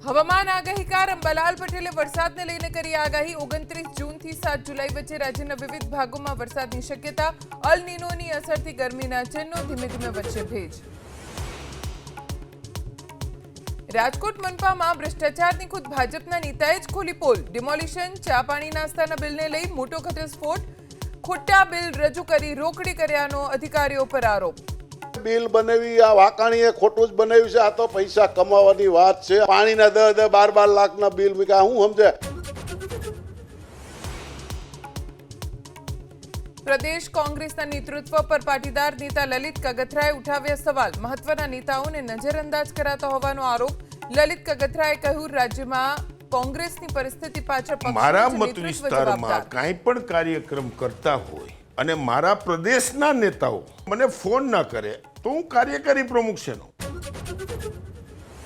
હવામાન આગાહીકાર અંબાલાલ પટેલે વરસાદને લઈને કરી આગાહી 29 જૂનથી 7 જુલાઈ વચ્ચે રાજ્યના વિવિધ ભાગોમાં વરસાદની શક્યતા અલ નીનોની અસરથી ગરમીના ચિહ્નો ધીમે ધીમે વચ્ચે ભેજ રાજકોટ મનપામાં ભ્રષ્ટાચારની ખુદ ભાજપના નેતાએ જ ખોલી પોલ ડિમોલિશન ચા પાણી નાસ્તાના બિલને લઈ મોટો ઘટસ્ફોટ ખોટા બિલ રજૂ કરી રોકડી કર્યાનો અધિકારીઓ પર આરોપ બિલ બનાવી આ વાકાણીએ ખોટું જ બનાવ્યું છે. આ તો પૈસા કમાવાની વાત છે. પાણીના 10-12 લાખના બિલ મૂક્યા હું સમજે. પ્રદેશ કોંગ્રેસના નેતૃત્વ પર પાટીદાર નેતા લલિત કગથરાએ ઉઠાવ્યા સવાલ મહત્વના નેતાઓને નજરઅંદાજ કરાતા હોવાનો આરોપ લલિત કગથરાએ કહ્યું રાજ્યમાં કોંગ્રેસની પરિસ્થિતિ પાછળ મારા મત વિસ્તારમાં કાંઈ પણ કાર્યક્રમ કરતા હોય અને મારા પ્રદેશના નેતાઓ મને ફોન ના કરે તો હું કાર્યકારી પ્રમુખ છે.